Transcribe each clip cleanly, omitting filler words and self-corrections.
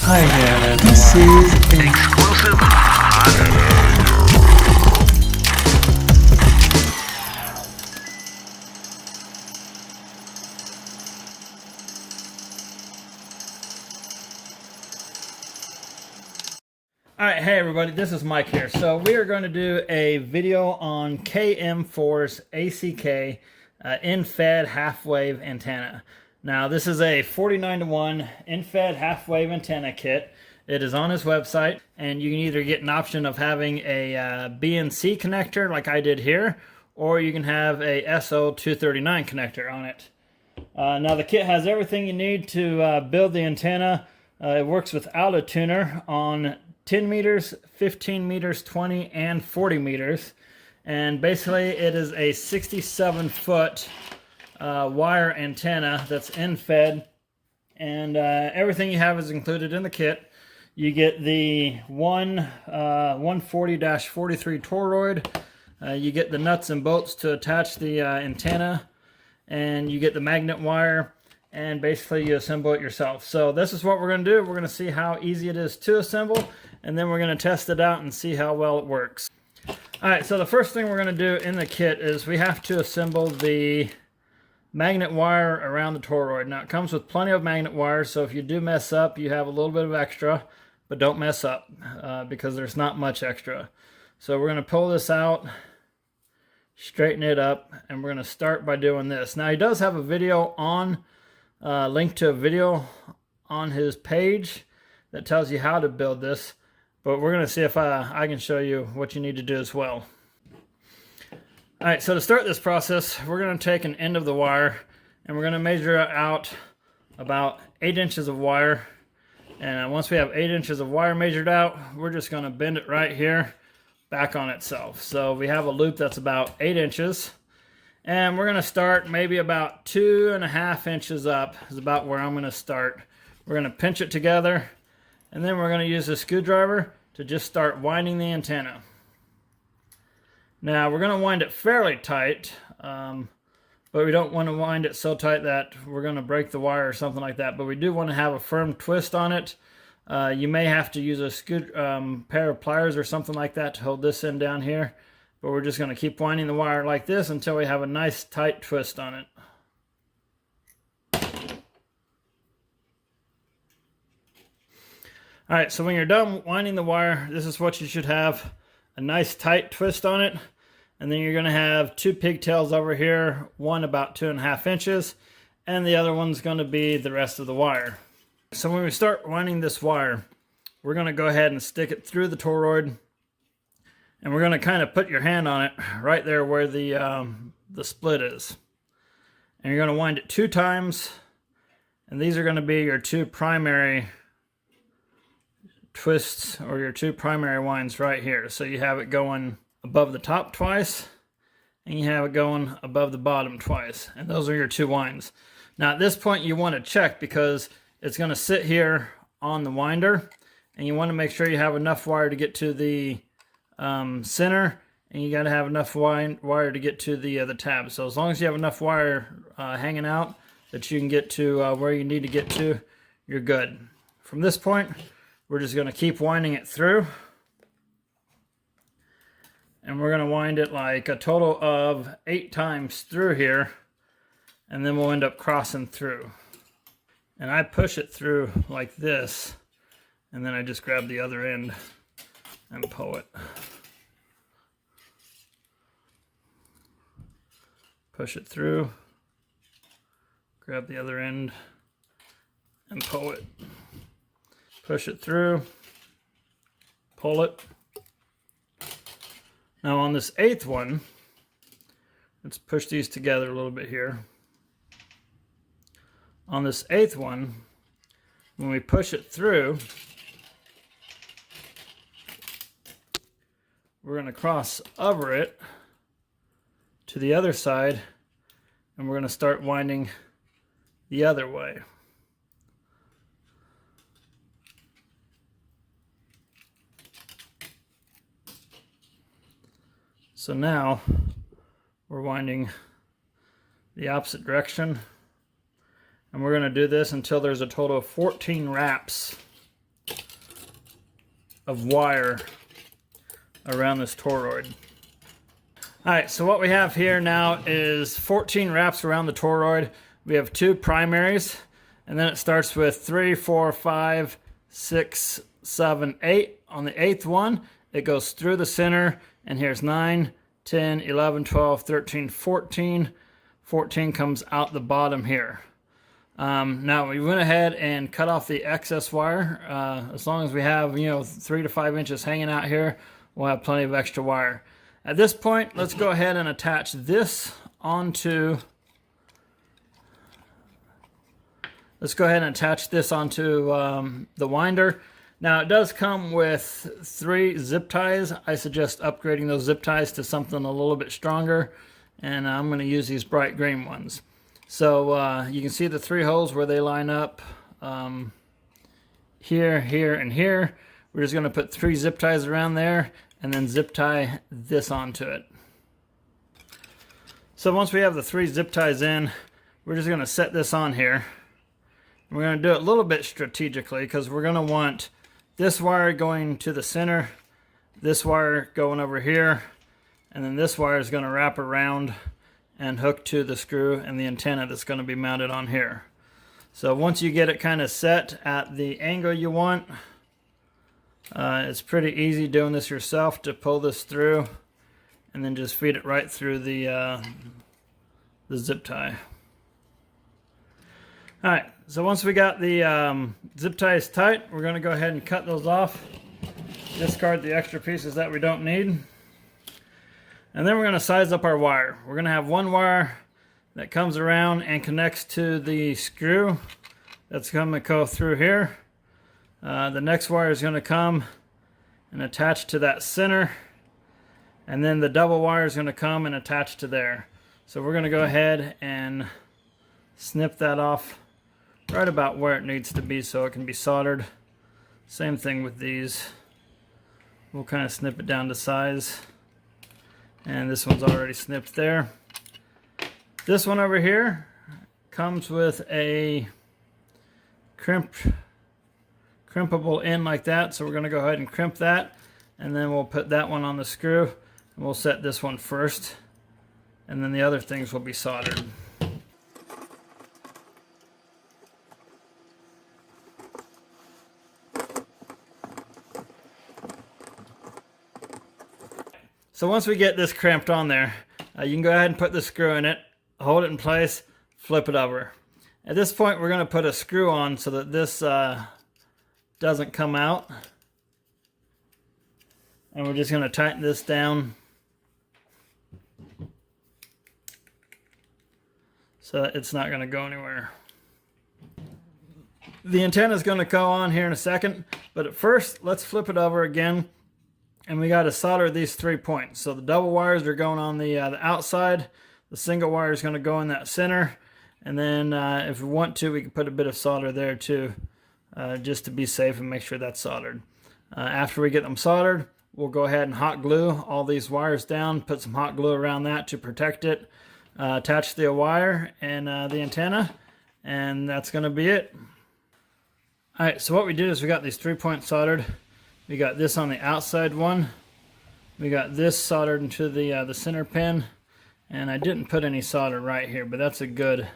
Hi there, this is Exclusive hot. Alright, hey everybody, this is Mike here. So we are going to do a video on KM4's ACK in-fed half-wave antenna. Now this is a 49:1 in-fed half-wave antenna kit. It is on his website, and you can either get an option of having a BNC connector like I did here, or you can have a SO239 connector on it. Now the kit has everything you need to build the antenna. It works without a tuner on 10 meters, 15 meters, 20, and 40 meters. And basically it is a 67-foot wire antenna that's in-fed. And everything you have is included in the kit. You get the 140-43 toroid. You get the nuts and bolts to attach the antenna. And you get the magnet wire. And basically you assemble it yourself. So this is what we're going to do. We're going to see how easy it is to assemble, and then we're going to test it out and see how well it works. Alright, so the first thing we're going to do in the kit is we have to assemble the magnet wire around the toroid. Now it comes with plenty of magnet wire, so if you do mess up, you have a little bit of extra, but don't mess up because there's not much extra. So we're going to pull this out, straighten it up, and we're going to start by doing this. Now he does have a video on link to a video on his page that tells you how to build this, but we're going to see if I can show you what you need to do as well. Alright, so to start this process, we're going to take an end of the wire and we're going to measure out about 8 inches of wire. And once we have 8 inches of wire measured out, we're just going to bend it right here back on itself. So we have a loop that's about 8 inches. And we're going to start maybe about 2.5 inches up is about where I'm going to start. We're going to pinch it together, and then we're going to use a screwdriver to just start winding the antenna. Now we're going to wind it fairly tight, but we don't want to wind it so tight that we're going to break the wire or something like that. But we do want to have a firm twist on it. You may have to use a pair of pliers or something like that to hold this end down here. But we're just going to keep winding the wire like this until we have a nice tight twist on it. Alright, so when you're done winding the wire, this is what you should have. A nice tight twist on it. And then you're going to have 2 pigtails over here, one about 2.5 inches, and the other one's going to be the rest of the wire. So when we start winding this wire, we're going to go ahead and stick it through the toroid. And we're going to kind of put your hand on it right there where the split is. And you're going to wind it 2 times. And these are going to be your 2 primary twists, or your 2 primary winds right here. So you have it going above the top twice, and you have it going above the bottom twice. And those are your 2 winds. Now at this point you want to check, because it's going to sit here on the winder. And you want to make sure you have enough wire to get to the center, and you got to have enough wire to get to the tab. So as long as you have enough wire hanging out that you can get to where you need to get to, you're good. From this point, we're just going to keep winding it through, and we're going to wind it like a total of 8 times through here, and then we'll end up crossing through. And I push it through like this, and then I just grab the other end and pull it. Push it through, grab the other end, and pull it. Push it through, pull it. Now on this 8th one, let's push these together a little bit here. On this 8th one, when we push it through, we're going to cross over it to the other side, and we're going to start winding the other way. So now we're winding the opposite direction, and we're going to do this until there's a total of 14 wraps of wire around this toroid. Alright, so what we have here now is 14 wraps around the toroid. We have 2 primaries, and then it starts with 3, 4, 5, 6, 7, 8. On the 8th one, it goes through the center, and here's 9, 10, 11, 12, 13, 14. 14 comes out the bottom here. Now we went ahead and cut off the excess wire. As long as we have 3 to 5 inches hanging out here, we'll have plenty of extra wire. At this point, let's go ahead and attach this onto the winder. Now it does come with 3 zip ties. I suggest upgrading those zip ties to something a little bit stronger, and I'm going to use these bright green ones. So you can see the 3 holes where they line up, here, here, and here. We're just going to put 3 zip ties around there and then zip tie this onto it. So once we have the 3 zip ties in, we're just going to set this on here. We're going to do it a little bit strategically because we're going to want this wire going to the center, this wire going over here, and then this wire is going to wrap around and hook to the screw and the antenna that's going to be mounted on here. So once you get it kind of set at the angle you want, it's pretty easy doing this yourself to pull this through and then just feed it right through the zip tie. Alright, so once we got the zip ties tight, we're going to go ahead and cut those off. Discard the extra pieces that we don't need. And then we're going to size up our wire. We're going to have 1 wire that comes around and connects to the screw that's going to go through here. The next wire is going to come and attach to that center, and then the double wire is going to come and attach to there. So we're going to go ahead and snip that off right about where it needs to be so it can be soldered. Same thing with these. We'll kind of snip it down to size, and this one's already snipped there. This one over here comes with a crimpable end like that, so we're going to go ahead and crimp that, and then we'll put that one on the screw, and we'll set this one first, and then the other things will be soldered. So once we get this crimped on there, you can go ahead and put the screw in it, hold it in place, flip it over. At this point, we're going to put a screw on so that this doesn't come out. And we're just going to tighten this down so that it's not going to go anywhere. The antenna is going to go on here in a second, but at first, let's flip it over again. And we got to solder these 3 points. So the double wires are going on the outside. The single wire is going to go in that center. And then if we want to, we can put a bit of solder there too, just to be safe and make sure that's soldered. After we get them soldered, we'll go ahead and hot glue all these wires down, put some hot glue around that to protect it, attach the wire and the antenna, and that's going to be it. Alright, so what we did is we got these 3 points soldered. We got this on the outside one. We got this soldered into the center pin, and I didn't put any solder right here, but that's a good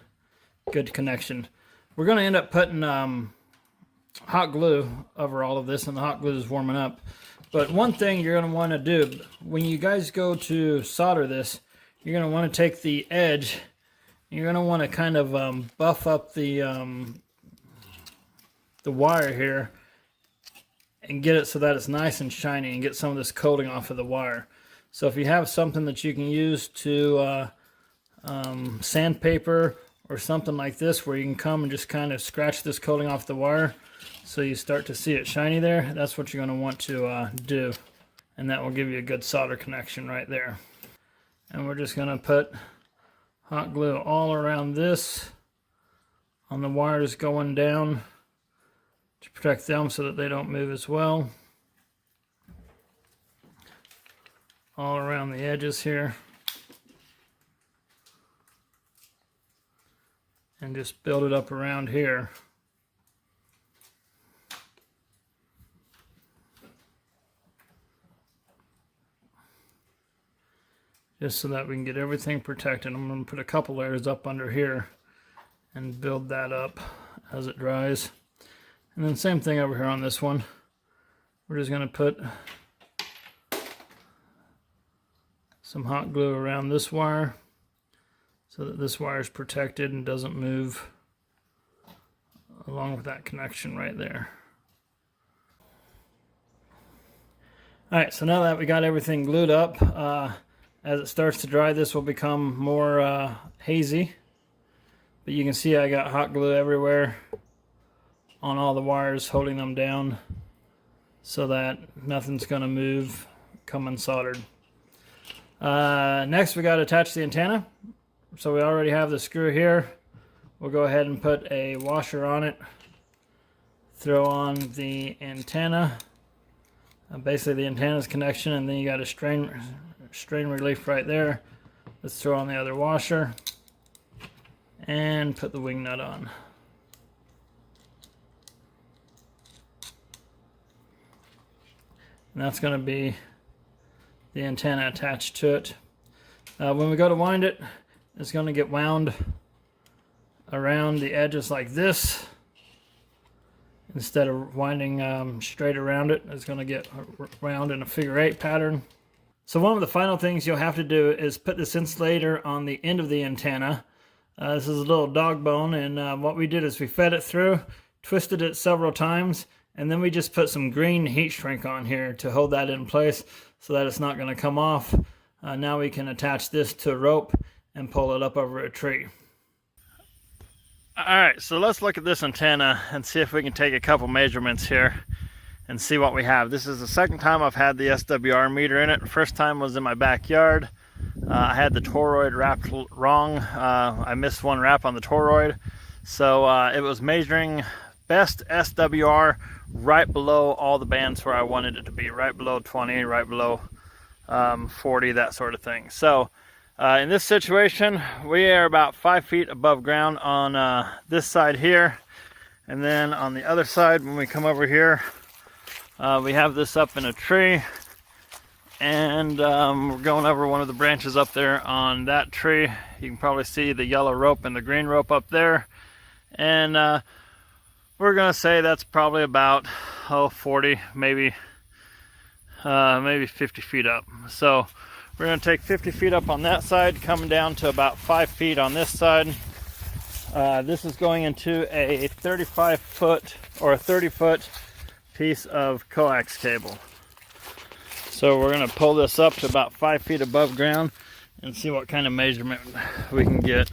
connection. We're going to end up putting hot glue over all of this, and the hot glue is warming up. But one thing you're going to want to do when you guys go to solder this, you're going to want to take the edge. You're going to want to kind of buff up the wire here, and get it so that it's nice and shiny and get some of this coating off of the wire. So if you have something that you can use to sandpaper or something like this where you can come and just kind of scratch this coating off the wire so you start to see it shiny there, that's what you're going to want to do. And that will give you a good solder connection right there. And we're just going to put hot glue all around this on the wires going down to protect them so that they don't move as well. All around the edges here. And just build it up around here. just so that we can get everything protected. I'm going to put a couple layers up under here and build that up as it dries. And then same thing over here on this one. We're just going to put some hot glue around this wire so that this wire is protected and doesn't move along with that connection right there. Alright, so now that we got everything glued up, as it starts to dry, this will become more hazy. But you can see I got hot glue everywhere on all the wires, holding them down so that nothing's going to move coming soldered. Next we got to attach the antenna. So we already have the screw here. We'll go ahead and put a washer on it, throw on the antenna. Basically the antenna's connection, and then you got a strain relief right there. Let's throw on the other washer and put the wing nut on. And that's going to be the antenna attached to it. When we go to wind it, it's going to get wound around the edges like this. Instead of winding straight around it, it's going to get wound in a figure 8 pattern. So one of the final things you'll have to do is put this insulator on the end of the antenna. This is a little dog bone, and what we did is we fed it through, twisted it several times, and then we just put some green heat shrink on here to hold that in place so that it's not going to come off. Now we can attach this to a rope and pull it up over a tree. Alright, so let's look at this antenna and see if we can take a couple measurements here and see what we have. This is the second time I've had the SWR meter in it. First time was in my backyard. I had the toroid wrapped wrong. I missed one wrap on the toroid. So it was measuring best SWR right below all the bands where I wanted it to be. Right below 20, right below 40, that sort of thing. So in this situation, we are about 5 feet above ground on this side here. And then on the other side, when we come over here, we have this up in a tree. And we're going over one of the branches up there on that tree. You can probably see the yellow rope and the green rope up there. And we're going to say that's probably about 40, maybe 50 feet up. So we're going to take 50 feet up on that side, coming down to about 5 feet on this side. This is going into a 35-foot or a 30-foot piece of coax cable. So we're going to pull this up to about 5 feet above ground and see what kind of measurement we can get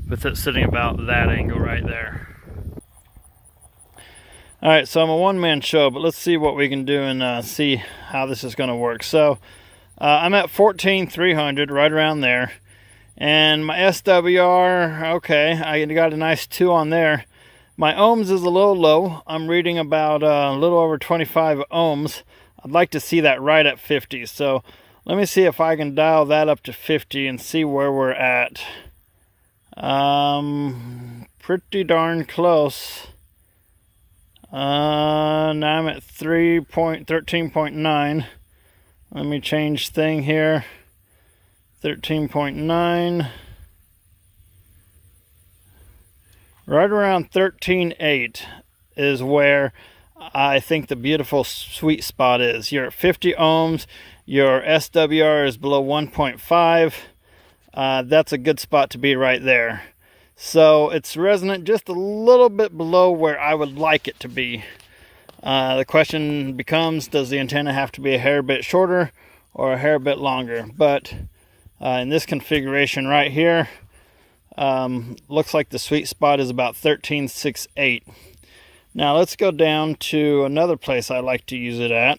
with it sitting about that angle right there. Alright, so I'm a one-man show, but let's see what we can do and see how this is going to work. So I'm at 14,300, right around there. And my SWR, okay, I got a nice 2 on there. My ohms is a little low. I'm reading about a little over 25 ohms. I'd like to see that right at 50. So let me see if I can dial that up to 50 and see where we're at. Pretty darn close. Now I'm at 13.9. Let me change thing here. 13.9. Right around 13.8 is where I think the beautiful sweet spot is. You're at 50 ohms. Your SWR is below 1.5. That's a good spot to be right there. So it's resonant just a little bit below where I would like it to be. The question becomes, does the antenna have to be a hair bit shorter or a hair bit longer? But in this configuration right here, looks like the sweet spot is about 13.68. Now let's go down to another place I like to use it at.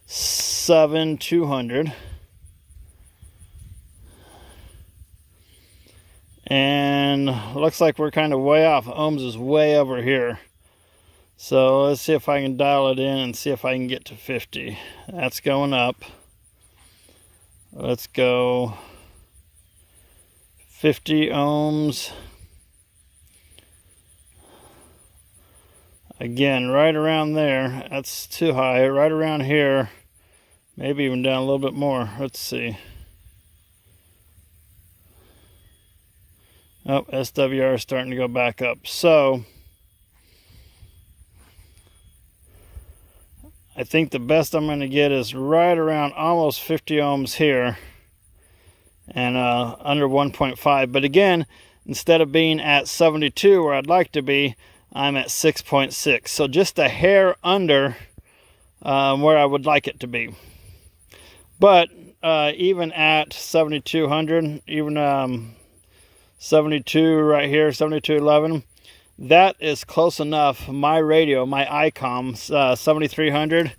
7,200. And looks like we're kind of way off. Ohms is way over here. So let's see if I can dial it in and see if I can get to 50. That's going up. Let's go 50 ohms. Again, right around there. That's too high. Right around here Maybe even down a little bit more. Let's see. Oh, SWR is starting to go back up. So I think the best I'm going to get is right around almost 50 ohms here, and under 1.5. But again, instead of being at 72 where I'd like to be, I'm at 6.6. So just a hair under where I would like it to be. But even at 7200, even 72 right here, 7211, that is close enough. My radio, my ICOM 7300,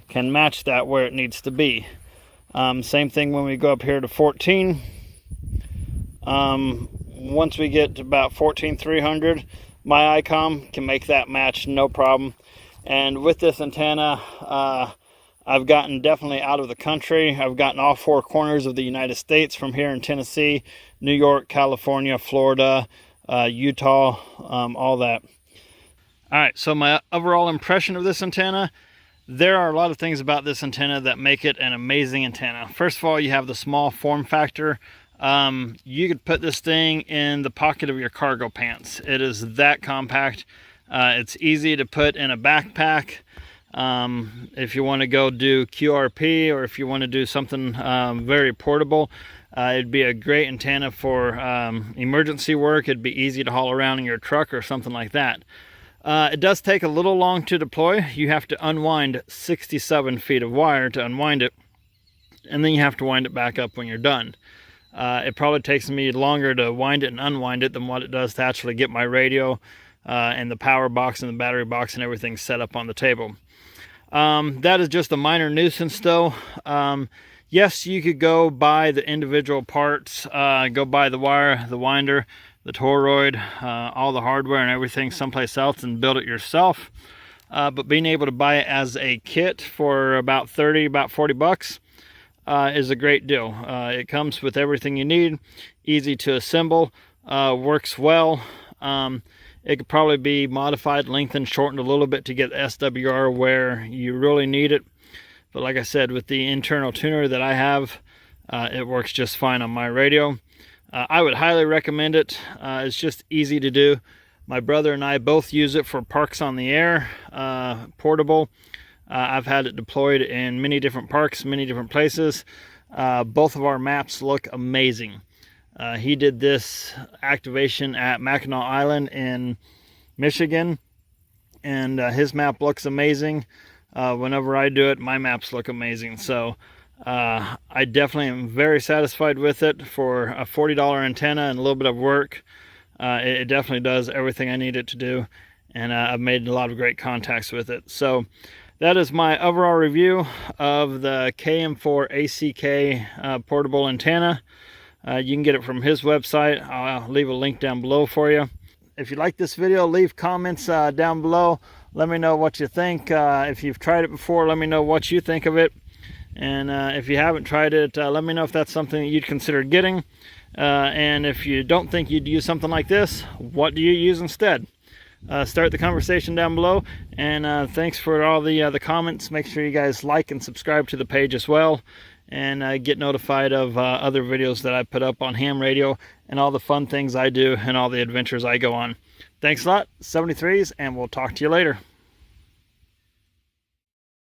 can match that where it needs to be. Same thing when we go up here to 14. Once we get to about 14300, my ICOM can make that match, no problem. And with this antenna, I've gotten definitely out of the country. I've gotten all four corners of the United States, from here in Tennessee, New York, California, Florida, Utah, all that. All right, so my overall impression of this antenna, there are a lot of things about this antenna that make it an amazing antenna. First of all, you have the small form factor. You could put this thing in the pocket of your cargo pants. It is that compact. It's easy to put in a backpack. If you want to go do QRP, or if you want to do something very portable, it'd be a great antenna for emergency work. It'd be easy to haul around in your truck or something like that. It does take a little long to deploy. You have to unwind 67 feet of wire to unwind it, and then you have to wind it back up when you're done. It probably takes me longer to wind it and unwind it than what it does to actually get my radio and the power box and the battery box and everything set up on the table. That is just a minor nuisance though. Yes, you could go buy the individual parts, go buy the wire, the winder, the toroid, all the hardware and everything someplace else and build it yourself. But being able to buy it as a kit for about 40 bucks is a great deal. It comes with everything you need, easy to assemble, works well. It could probably be modified, lengthened, shortened a little bit to get SWR where you really need it. But like I said, with the internal tuner that I have, it works just fine on my radio. I would highly recommend it. It's just easy to do. My brother and I both use it for parks on the air, portable. I've had it deployed in many different parks, many different places. Both of our maps look amazing. He did this activation at Mackinac Island in Michigan, and his map looks amazing. Whenever I do it, my maps look amazing. So I definitely am very satisfied with it. For a $40 antenna and a little bit of work, it definitely does everything I need it to do, and I've made a lot of great contacts with it. So that is my overall review of the KM4ACK portable antenna. You can get it from his website. I'll leave a link down below for you. If you like this video, leave comments down below. Let me know what you think. If you've tried it before, let me know what you think of it. And if you haven't tried it, let me know if that's something that you'd consider getting. And if you don't think you'd use something like this, what do you use instead? Start the conversation down below. And thanks for all the comments. Make sure you guys like and subscribe to the page as well, and get notified of other videos that I put up on ham radio and all the fun things I do and all the adventures I go on. Thanks a lot, 73s, and we'll talk to you later.